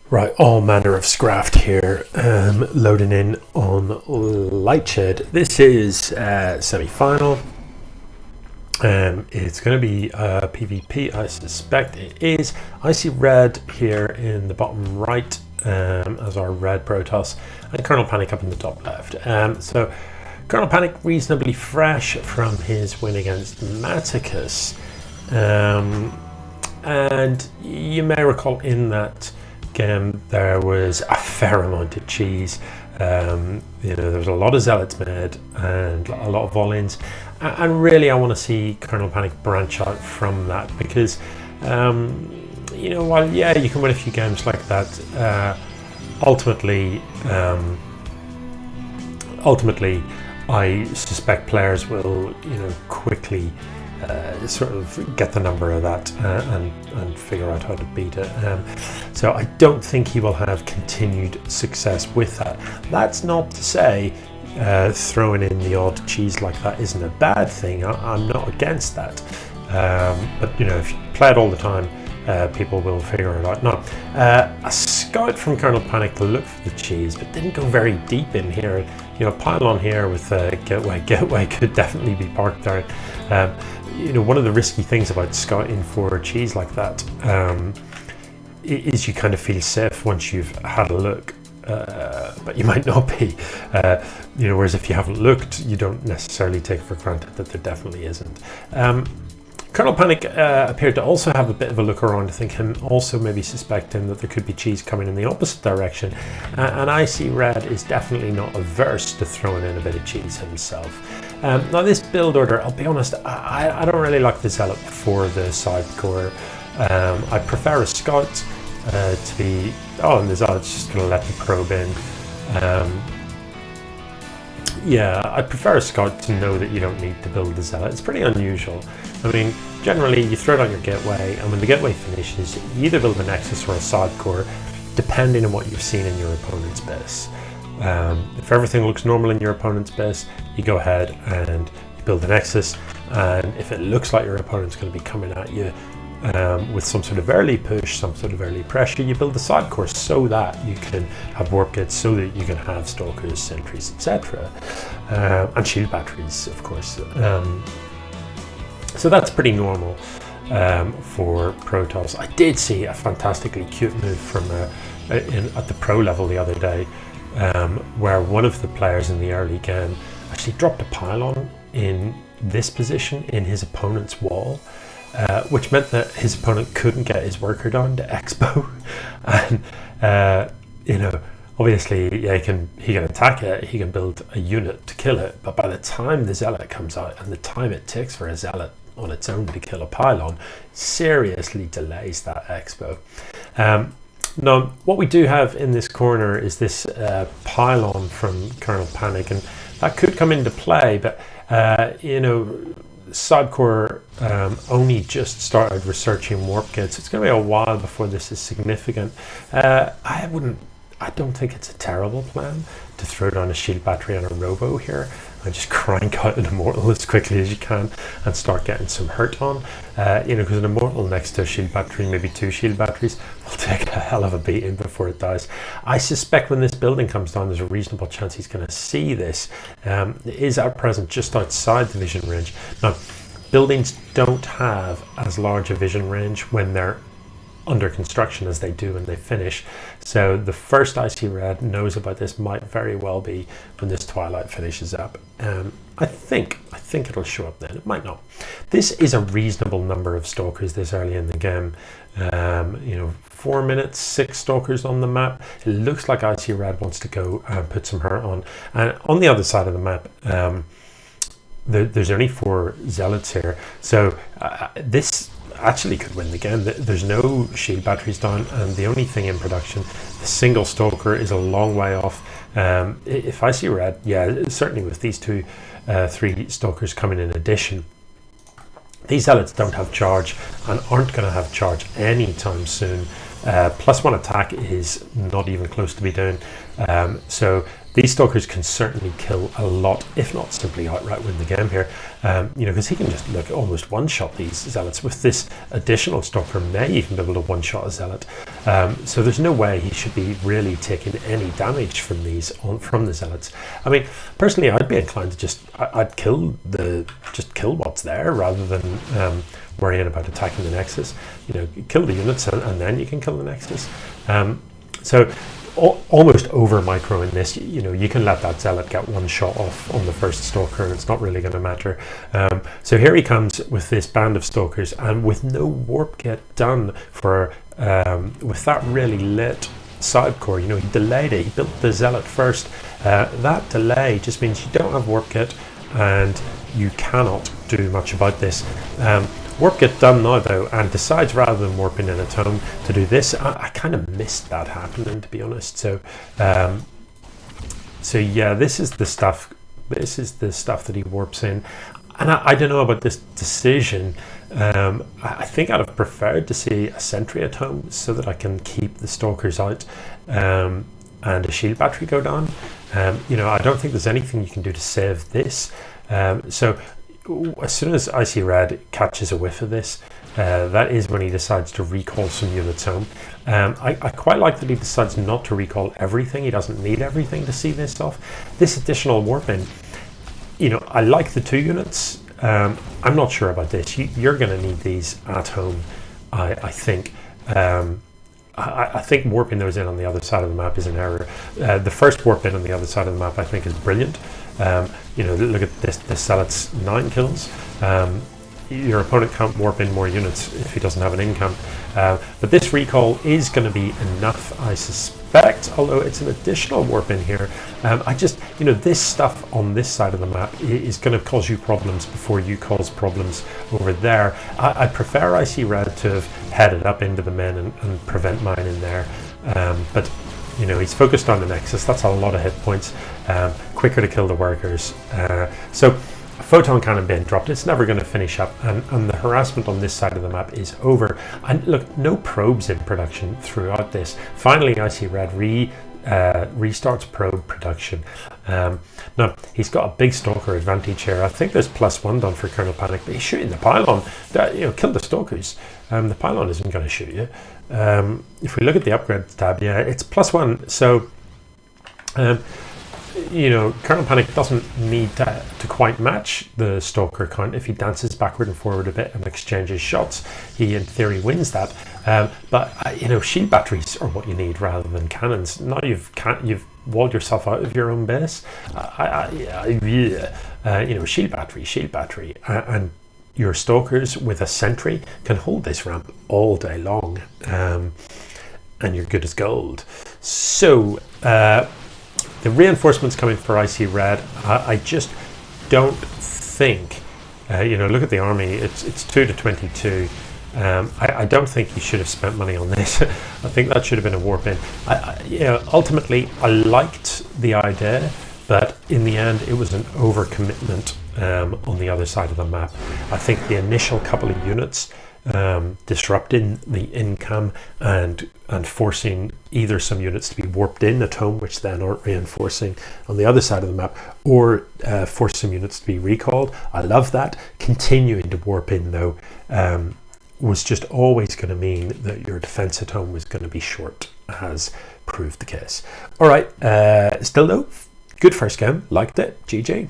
Right, all manner of scraft here, loading in on Lightshed. This is semi-final. It's going to be PvP, I suspect it is. ICRedd here in the bottom right as our red Protoss, and KernelPanic up in the top left. So KernelPanic reasonably fresh from his win against Maticus. And you may recall in that game there was a fair amount of cheese. There was a lot of zealots made and a lot of Volins, and really I want to see KernelPanic branch out from that, because while you can win a few games like that, ultimately I suspect players will quickly sort of get the number of that and figure out how to beat it. So I don't think he will have continued success with that. That's not to say throwing in the odd cheese like that isn't a bad thing. I'm not against that. But if you play it all the time, people will figure it out. Now, a scout from KernelPanic to look for the cheese, but didn't go very deep in here. Pylon here with gateway could definitely be parked there. One of the risky things about scouting for cheese like that is you kind of feel safe once you've had a look, but you might not be. Whereas if you haven't looked, you don't necessarily take for granted that there definitely isn't. KernelPanic appeared to also have a bit of a look around, I think, him also maybe suspecting that there could be cheese coming in the opposite direction. And ICRedd is definitely not averse to throwing in a bit of cheese himself. Now this build order, I'll be honest, I don't really like the Zealot for the side core. I prefer a Scout to be... Oh, and the Zealot's just going to let the probe in. I prefer a Scout to know that you don't need to build the Zealot. It's pretty unusual. I mean, generally you throw down your gateway, and when the gateway finishes, you either build a Nexus or a side core, depending on what you've seen in your opponent's base. If everything looks normal in your opponent's base, you go ahead and you build a Nexus, and if it looks like your opponent's going to be coming at you with some sort of early push, some sort of early pressure, you build the side core so that you can have warp gates, so that you can have stalkers, sentries, etc. And shield batteries, of course. So that's pretty normal for Protoss. I did see a fantastically cute move from at the pro level the other day, where one of the players in the early game actually dropped a pylon in this position in his opponent's wall, which meant that his opponent couldn't get his worker down to expo. And obviously, he can attack it, he can build a unit to kill it, but by the time the Zealot comes out and the time it takes for a Zealot on its own to kill a pylon, seriously delays that expo. Now, what we do have in this corner is this pylon from KernelPanic, and that could come into play, but Sidecore only just started researching warp gates. It's going to be a while before this is significant. I don't think it's a terrible plan to throw down a shield battery and a robo here and just crank out an immortal as quickly as you can and start getting some hurt on. Because an immortal next to a shield battery, maybe two shield batteries, will take a hell of a beating before it dies. I suspect when this building comes down, there's a reasonable chance he's going to see this. It is at present just outside the vision range. Now, buildings don't have as large a vision range when they're under construction as they do when they finish. So the first ICRedd knows about this might very well be when this Twilight finishes up. I think it'll show up then. It might not. This is a reasonable number of stalkers this early in the game. 4 minutes, 6 stalkers on the map. It looks like ICRedd wants to go and put some hurt on. And on the other side of the map, there's only 4 zealots here. So this actually could win the game. There's no shield batteries down, and the only thing in production, the single stalker, is a long way off. If I see red, certainly with these 3 stalkers coming in addition, these zealots don't have charge and aren't going to have charge anytime soon. +1 attack is not even close to be doing. So these stalkers can certainly kill a lot, if not simply outright win the game here. Because he can just almost one-shot these zealots. With this additional stalker, may even be able to one-shot a zealot. So there's no way he should be really taking any damage from these from the zealots. I mean, personally, I'd be inclined to I'd kill what's there rather than worrying about attacking the nexus. You know, kill the units and then you can kill the nexus. So almost over micro in this. You know, you can let that zealot get one shot off on the first stalker and it's not really going to matter. So here he comes with this band of stalkers, and with no warp kit done for with that really lit side core. You know, he delayed it. He built the zealot first. That delay just means you don't have warp kit and you cannot do much about this. Warp kit done now though, and decides rather than warping in a tome to do this. I kind of missed that happening, to be honest. So so yeah, this is the stuff that he warps in, and I don't know about this decision. I think I'd have preferred to see a sentry at home so that I can keep the stalkers out and a shield battery go down. You know, I don't think there's anything you can do to save this. So as soon as ICRedd catches a whiff of this, that is when he decides to recall some units home. I quite like that he decides not to recall everything. He doesn't need everything to see this off. This additional warping, you know, I like the 2 units. I'm not sure about this. You're going to need these at home, I think. I think warping those in on the other side of the map is an error. The first warp in on the other side of the map I think is brilliant. You know, look at this zealot's 9 kills. Your opponent can't warp in more units if he doesn't have an income. But this recall is going to be enough, I suspect, although it's an additional warp in here. I just, you know, this stuff on this side of the map is going to cause you problems before you cause problems over there. I prefer ICRedd to have headed up into the men and prevent mine in there. But you know, he's focused on the nexus. That's a lot of hit points. Quicker to kill the workers. So a photon cannon being dropped, it's never going to finish up, and the harassment on this side of the map is over. And look, no probes in production throughout this. Finally, ICRedd restarts probe production. Now he's got a big stalker advantage here. I think there's +1 done for KernelPanic, but he's shooting the pylon. You know, kill the stalkers. The pylon isn't going to shoot you. If we look at the upgrade tab, yeah, it's +1. So you know, KernelPanic doesn't need to quite match the stalker count. If he dances backward and forward a bit and exchanges shots, he in theory wins that. But you know, shield batteries are what you need rather than cannons. Now you've walled yourself out of your own base. You know, shield battery, and your stalkers with a sentry can hold this ramp all day long, and you're good as gold. So the reinforcements coming for ICRedd, I just don't think, you know, look at the army, it's 2 to 22. I don't think he should have spent money on this. I think that should have been a warp in. You know, ultimately, I liked the idea, but in the end, it was an overcommitment on the other side of the map. I think the initial couple of units disrupting the income and forcing either some units to be warped in at home, which then aren't reinforcing on the other side of the map, or force some units to be recalled. I love that. Continuing to warp in though was just always going to mean that your defense at home was going to be short, as proved the case. All right, still though, good first game, liked it, GG.